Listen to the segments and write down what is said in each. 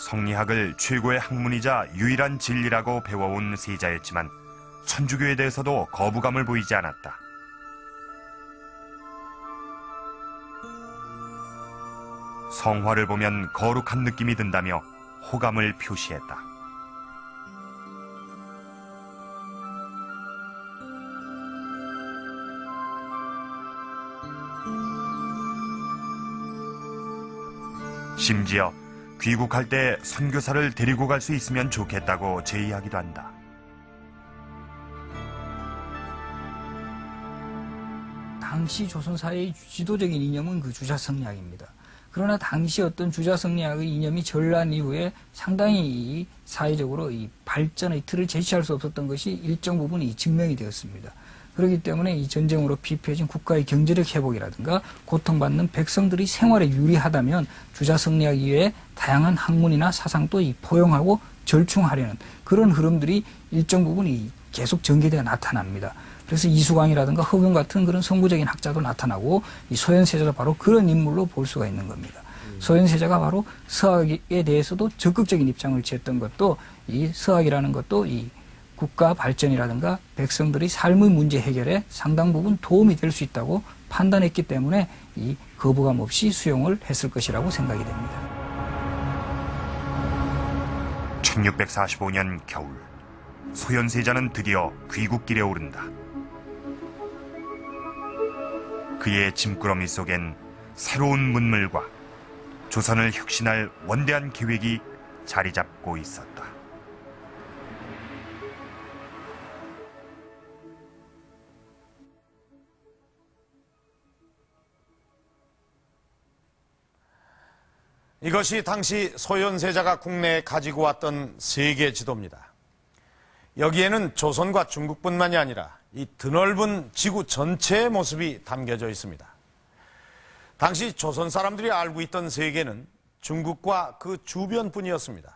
성리학을 최고의 학문이자 유일한 진리라고 배워온 세자였지만 천주교에 대해서도 거부감을 보이지 않았다. 성화를 보면 거룩한 느낌이 든다며 호감을 표시했다. 심지어 귀국할 때 선교사를 데리고 갈 수 있으면 좋겠다고 제의하기도 한다. 당시 조선사회의 지도적인 이념은 그 주자성리학입니다. 그러나 당시 어떤 주자성리학의 이념이 전란 이후에 상당히 사회적으로 이 발전의 틀을 제시할 수 없었던 것이 일정 부분 증명이 되었습니다. 그렇기 때문에 이 전쟁으로 피폐해진 국가의 경제력 회복이라든가 고통받는 백성들이 생활에 유리하다면 주자성리학 이외에 다양한 학문이나 사상도 포용하고 절충하려는 그런 흐름들이 일정 부분 계속 전개되어 나타납니다. 그래서 이수광이라든가 허경 같은 그런 선구적인 학자도 나타나고 이 소현세자도 바로 그런 인물로 볼 수가 있는 겁니다. 소현세자가 바로 서학에 대해서도 적극적인 입장을 취했던 것도 이 서학이라는 것도 이 국가 발전이라든가 백성들의 삶의 문제 해결에 상당 부분 도움이 될 수 있다고 판단했기 때문에 이 거부감 없이 수용을 했을 것이라고 생각이 됩니다. 1645년 겨울, 소현세자는 드디어 귀국길에 오른다. 그의 짐꾸러미 속엔 새로운 문물과 조선을 혁신할 원대한 계획이 자리 잡고 있었다. 이것이 당시 소현세자가 국내에 가지고 왔던 세계 지도입니다. 여기에는 조선과 중국뿐만이 아니라 이 드넓은 지구 전체의 모습이 담겨져 있습니다. 당시 조선 사람들이 알고 있던 세계는 중국과 그 주변뿐이었습니다.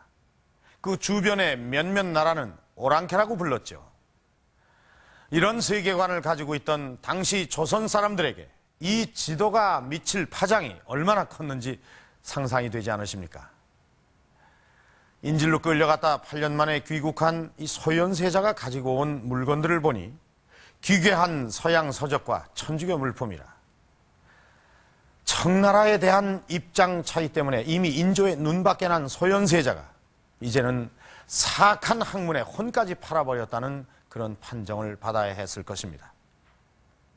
그 주변의 몇몇 나라는 오랑캐라고 불렀죠. 이런 세계관을 가지고 있던 당시 조선 사람들에게 이 지도가 미칠 파장이 얼마나 컸는지 상상이 되지 않으십니까? 인질로 끌려갔다 8년 만에 귀국한 이 소현세자가 가지고 온 물건들을 보니 기괴한 서양 서적과 천주교 물품이라. 청나라에 대한 입장 차이 때문에 이미 인조의 눈밖에 난 소현세자가 이제는 사악한 학문에 혼까지 팔아버렸다는 그런 판정을 받아야 했을 것입니다.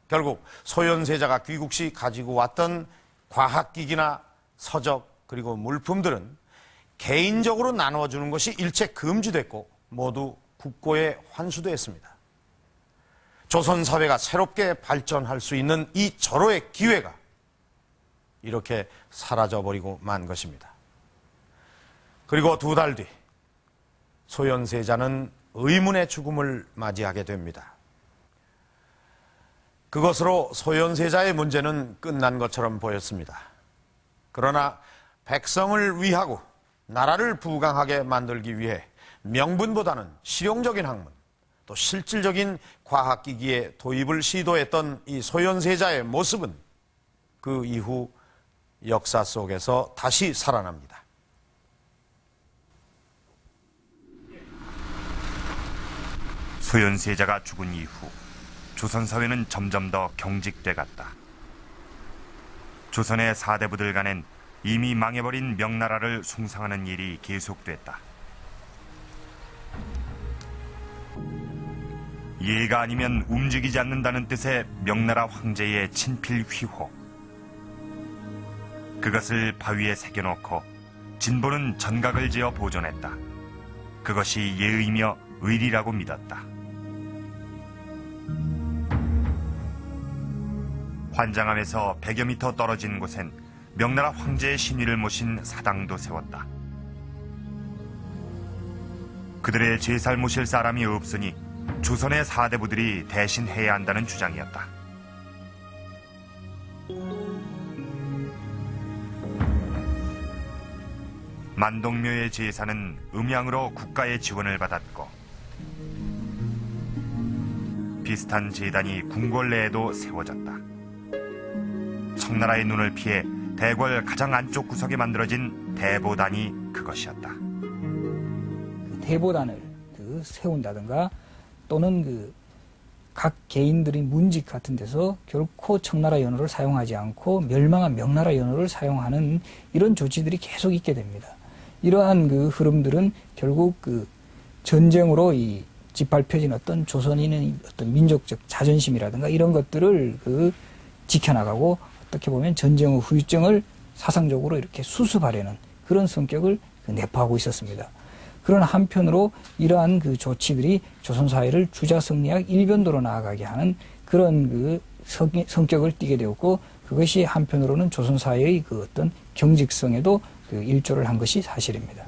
결국 소현세자가 귀국 시 가지고 왔던 과학기기나 서적 그리고 물품들은 개인적으로 나눠주는 것이 일체 금지됐고 모두 국고에 환수됐습니다. 조선 사회가 새롭게 발전할 수 있는 이 절호의 기회가 이렇게 사라져버리고 만 것입니다. 그리고 2달 뒤 소현세자는 의문의 죽음을 맞이하게 됩니다. 그것으로 소현세자의 문제는 끝난 것처럼 보였습니다. 그러나 백성을 위하고 나라를 부강하게 만들기 위해 명분보다는 실용적인 학문, 또 실질적인 과학기기의 도입을 시도했던 이 소현세자의 모습은 그 이후 역사 속에서 다시 살아납니다. 소현세자가 죽은 이후 조선 사회는 점점 더 경직돼 갔다. 조선의 사대부들 간엔 이미 망해버린 명나라를 숭상하는 일이 계속됐다. 예가 아니면 움직이지 않는다는 뜻의 명나라 황제의 친필 휘호. 그것을 바위에 새겨놓고 진보는 전각을 지어 보존했다. 그것이 예의며 의리라고 믿었다. 환장암에서 100여 미터 떨어진 곳엔 명나라 황제의 신위를 모신 사당도 세웠다. 그들의 제살 모실 사람이 없으니 조선의 사대부들이 대신 해야 한다는 주장이었다. 만동묘의 제사는 음양으로 국가의 지원을 받았고 비슷한 제단이 궁궐 내에도 세워졌다. 청나라의 눈을 피해 대궐 가장 안쪽 구석에 만들어진 대보단이 그것이었다. 대보단을 세운다든가 또는 각 개인들의 문직 같은 데서 결코 청나라 연호를 사용하지 않고 멸망한 명나라 연호를 사용하는 이런 조치들이 계속 있게 됩니다. 이러한 흐름들은 결국 전쟁으로 짓밟혀진 어떤 조선인의 어떤 민족적 자존심이라든가 이런 것들을 지켜나가고 어떻게 보면 전쟁의 후유증을 사상적으로 이렇게 수습하려는 그런 성격을 내포하고 있었습니다. 그러나 한편으로 이러한 조치들이 조선 사회를 주자성리학 일변도로 나아가게 하는 그런 성격을 띠게 되었고, 그것이 한편으로는 조선 사회의 어떤 경직성에도 일조를 한 것이 사실입니다.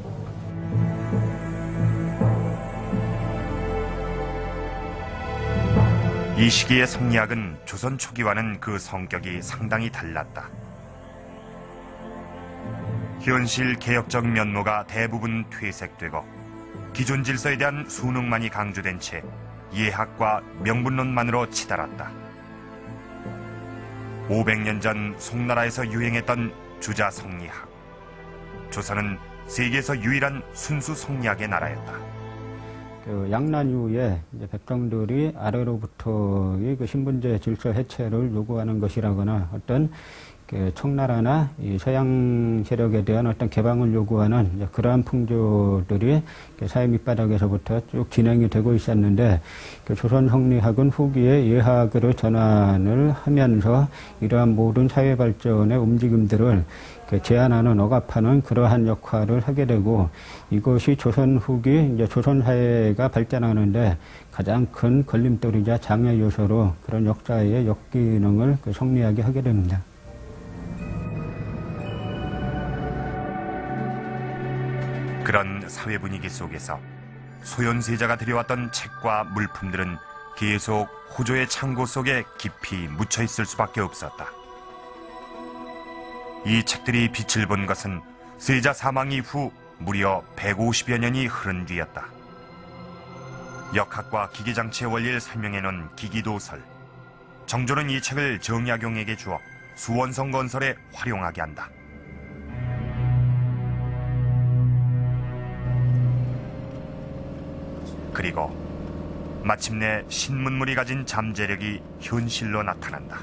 이 시기의 성리학은 조선 초기와는 그 성격이 상당히 달랐다. 현실 개혁적 면모가 대부분 퇴색되고 기존 질서에 대한 순응만이 강조된 채 예학과 명분론만으로 치달았다. 500년 전 송나라에서 유행했던 주자성리학. 조선은 세계에서 유일한 순수 성리학의 나라였다. 양난 이후에 이제 백성들이 아래로부터의 신분제 질서 해체를 요구하는 것이라거나 어떤 청나라나 이 서양 세력에 대한 어떤 개방을 요구하는 그러한 풍조들이 사회 밑바닥에서부터 쭉 진행이 되고 있었는데, 조선 성리학은 후기에 예학으로 전환을 하면서 이러한 모든 사회 발전의 움직임들을 제한하는, 억압하는 그러한 역할을 하게 되고, 이것이 조선 후기 이제 조선 사회가 발전하는데 가장 큰 걸림돌이자 장애 요소로 그런 역사의 역기능을 성리학이 하게 됩니다. 그런 사회 분위기 속에서 소현세자가 들여왔던 책과 물품들은 계속 호조의 창고 속에 깊이 묻혀 있을 수밖에 없었다. 이 책들이 빛을 본 것은 세자 사망 이후 무려 150여 년이 흐른 뒤였다. 역학과 기계장치의 원리를 설명해 놓은 기기도설. 정조는 이 책을 정약용에게 주어 수원성 건설에 활용하게 한다. 그리고 마침내 신문물이 가진 잠재력이 현실로 나타난다.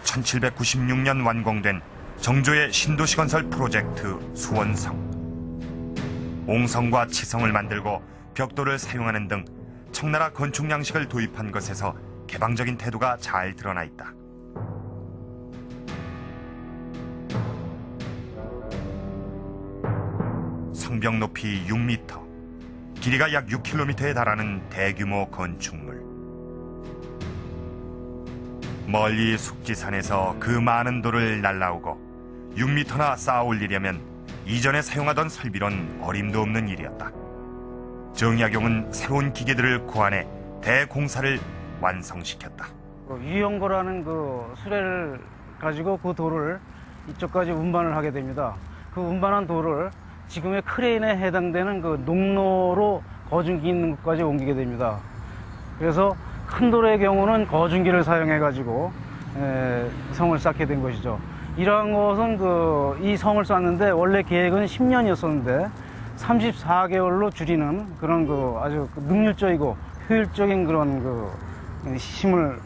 1796년 완공된 정조의 신도시 건설 프로젝트 수원성. 옹성과 치성을 만들고 벽돌을 사용하는 등 청나라 건축 양식을 도입한 것에서 개방적인 태도가 잘 드러나 있다. 성벽 높이 6m, 길이가 약 6km에 달하는 대규모 건축물. 멀리 숙지산에서 그 많은 돌을 날라오고 6m나 쌓아 올리려면 이전에 사용하던 설비론 어림도 없는 일이었다. 정약용은 새로운 기계들을 고안해 대공사를 완성시켰다. 유형고라는 수레를 가지고 그 돌을 이쪽까지 운반을 하게 됩니다. 그 운반한 돌을 지금의 크레인에 해당되는 농로로 거중기 있는 곳까지 옮기게 됩니다. 그래서 큰 돌의 경우는 거중기를 사용해가지고 성을 쌓게 된 것이죠. 이러한 것은 이 성을 쌓는데 원래 계획은 10년이었었는데 34개월로 줄이는 그런 아주 능률적이고 효율적인 그런 힘을